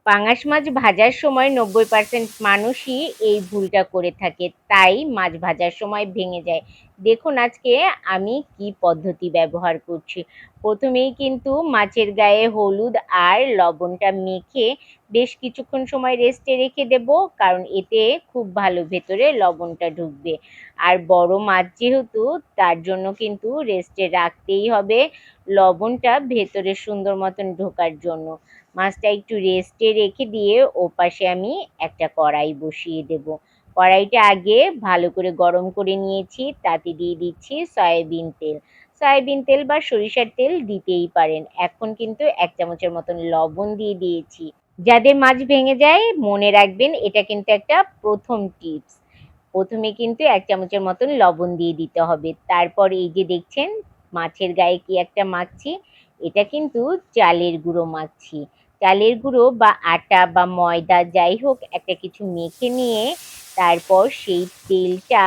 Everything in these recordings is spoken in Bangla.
পাঙাশ মাছ ভাজার সময় ৯০% মানুষই এই ভুলটা করে থাকে। তাই মাছ ভাজার সময় ভেঙে যায়। দেখুন আজকে আমি কি পদ্ধতি ব্যবহার করছি। প্রথমেই কিন্তু মাছের গায়ে হলুদ আর লবণটা মেখে বেশ কিছুক্ষণ সময় রেস্টে রেখে দেব। কারণ এতে খুব ভালো ভেতরে লবণটা ঢুকবে। আর বড় মাছ যেহেতু তার জন্য কিন্তু রেস্টে রাখতেই হবে লবণটা ভেতরে সুন্দর মতন ঢোকার জন্য। মাছটা একটু রেস্টে রেখে দিয়ে ওপাশে আমি একটা কড়াই বসিয়ে দেব। কড়াইটা আগে ভালো করে গরম করে নিয়েছি, তাতে দিয়ে দিচ্ছি সয়াবিন তেল। সয়াবিন তেল বা সরিষার তেল দিতেই পারেন। এখন কিন্তু ১ চামচের মতন লবণ দিয়ে দিয়েছি। যাদের মাছ ভেঙে যায় মনে রাখবেন এটা কিন্তু একটা প্রথম টিপস। প্রথমে কিন্তু ১ চামচের মতন লবণ দিয়ে দিতে হবে। তারপর এই যে দেখছেন মাছের গায়ে কি একটা মাখছি, এটা কিন্তু চালের গুঁড়ো মাখছি। চালের গুঁড়ো বা আটা বা ময়দা যাই হোক একটা কিছু মেখে নিয়ে তারপর সেই তেলটা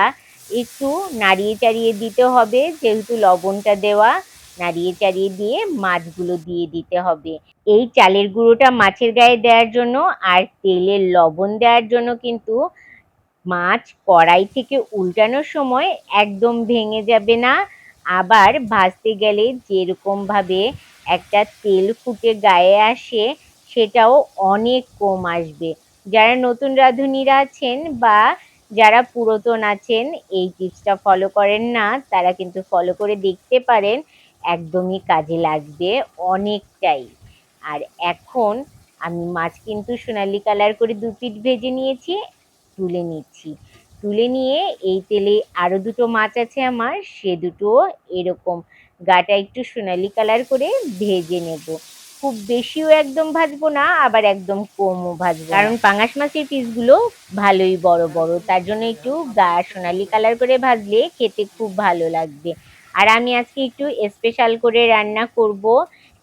একটু নাড়িয়ে চাড়িয়ে দিতে হবে, যেহেতু লবণটা দেওয়া। নাড়িয়ে চাড়িয়ে দিয়ে মাছগুলো দিয়ে দিতে হবে। এই চালের গুঁড়োটা মাছের গায়ে দেওয়ার জন্য আর তেলের লবণ দেওয়ার জন্য কিন্তু মাছ কড়াই থেকে উল্টানোর সময় একদম ভেঙে যাবে না। আবার ভাজতে গেলে যেরকম ভাবে একটা তেল ফুটে গায়ে আসে সেটাও অনেক কম আসবে। যারা নতুন রাঁধুনিরা আছেন বা যারা পুরাতন আছেন এই টিপসটা ফলো করেন না, তারা কিন্তু ফলো করে দেখতে পারেন, একদমই কাজে লাগবে অনেকটাই। আর এখন আমি মাছ কিন্তু সোনালি কালার করে ২ পিঠ ভেজে নিয়েছি, তুলে নিচ্ছি। তুলে নিয়ে এই তেলে আরো দুটো মাছ আছে আমার, সে দুটো এরকম গাটা একটু সোনালি কালার করে ভেজে নেব। খুব বেশিও একদম ভাজবো না, আবার একদম কমও ভাজবো না। কারণ পাঙাশ মাছের পিসগুলো ভালোই বড় বড়, তার জন্য একটু গা সোনালি কালার করে ভাজলে খেতে খুব ভালো লাগবে। আর আমি আজকে একটু স্পেশাল করে রান্না করব,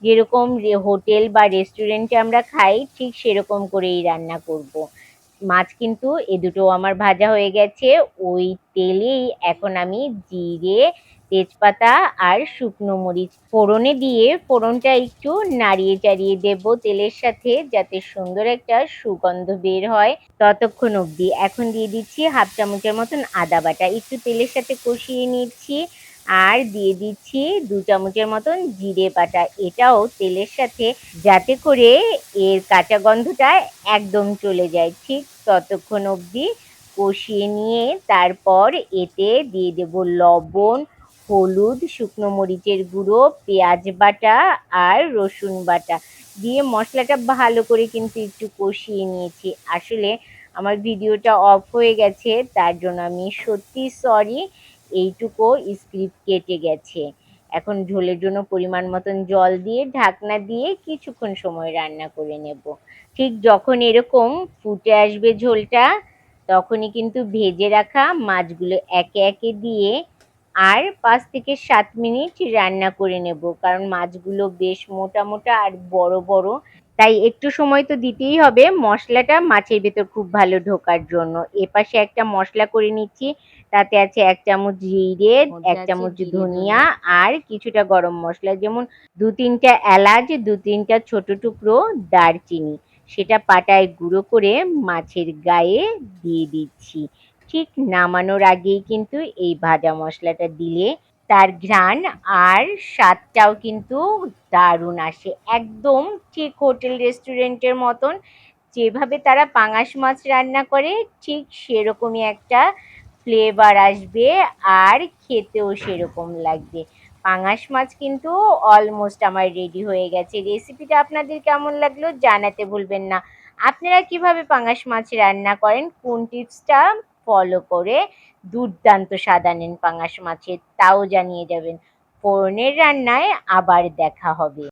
যেরকম হোটেল বা রেস্টুরেন্টে আমরা খাই ঠিক সেরকম করেই রান্না করব। মাছ কিন্তু এ দুটো আমার ভাজা হয়ে গেছে। ওই তেলেই এখন আমি জিরে, তেজপাতা আর শুকনো মরিচ ফোড়নে দিয়ে ফোড়নটা একটু নাড়িয়ে চাড়িয়ে দেব তেলের সাথে, যাতে সুন্দর একটা সুগন্ধ বের হয় ততক্ষণ অবধি। এখন দিয়ে দিচ্ছি 1/2 চামচের মতন আদা বাটা, একটু তেলের সাথে কষিয়ে নিচ্ছি। আর দিয়ে দিচ্ছি 2 চামচের মতন জিরে বাটা, এটাও তেলের সাথে, যাতে করে এর কাঁচা গন্ধটা একদম চলে যায়। ঠিক ততক্ষণ অবধি কষিয়ে নিয়ে তারপর এতে দিয়ে দেব লবণ, হলুদ, শুকনো মরিচের গুঁড়ো, পেঁয়াজ বাটা আর রসুন বাটা দিয়ে মশলাটা ভালো করে কিন্তু একটু কষিয়ে নিয়েছি। আসলে আমার ভিডিওটা অফ হয়ে গেছে, তার জন্য আমি সত্যি সরি, এইটুকু স্ক্রিপ্ট কেটে গেছে। এখন ঝোলের জন্য পরিমাণ মতন জল দিয়ে ঢাকনা দিয়ে কিছুক্ষণ সময় রান্না করে নেব। ঠিক যখন এরকম ফুটে আসবে ঝোলটা, তখনই কিন্তু ভেজে রাখা মাছগুলো একে একে দিয়ে আর ৫ থেকে ৭ মিনিট রান্না করে নেব। কারণ মাছগুলো বেশ মোটা মোটা আর বড় বড়, তাই একটু সময় তো দিতেই হবে মশলাটা মাছের ভেতর খুব ভালো ঢোকার জন্য। এপাশে একটা মশলা করে নিচ্ছি, তাতে আছে ১ চামচ জিরে, ১ চামচ ধনিয়া আর কিছুটা গরম মশলা, যেমন ২-৩টা এলাচ, ২-৩টা ছোট টুকরো দারচিনি, সেটা পাটায় গুঁড়ো করে মাছের গায়ে দিয়ে দিচ্ছি। ঠিক নামানোর আগেই কিন্তু এই ভাজা মশলাটা দিলে তার ঘ্রাণ আর স্বাদটাও কিন্তু দারুণ আসে। একদম ঠিক হোটেল রেস্টুরেন্টের মতন যেভাবে তারা পাঙাশ মাছ রান্না করে ঠিক সেরকমই একটা ফ্লেভার আসবে আর খেতেও সেরকম লাগবে। পাঙাশ মাছ কিন্তু অলমোস্ট আমার রেডি হয়ে গেছে। রেসিপিটা আপনাদের কেমন লাগলো জানাতে ভুলবেন না। আপনারা কিভাবে পাঙাশ মাছ রান্না করেন, কোন টিপসটা ফলো করে দুর্দান্ত স্বাদ আনেন পাঙাশ মাছের, তাও জানিয়ে যাবেন। ফোরনের রান্নায় আবার দেখা হবে।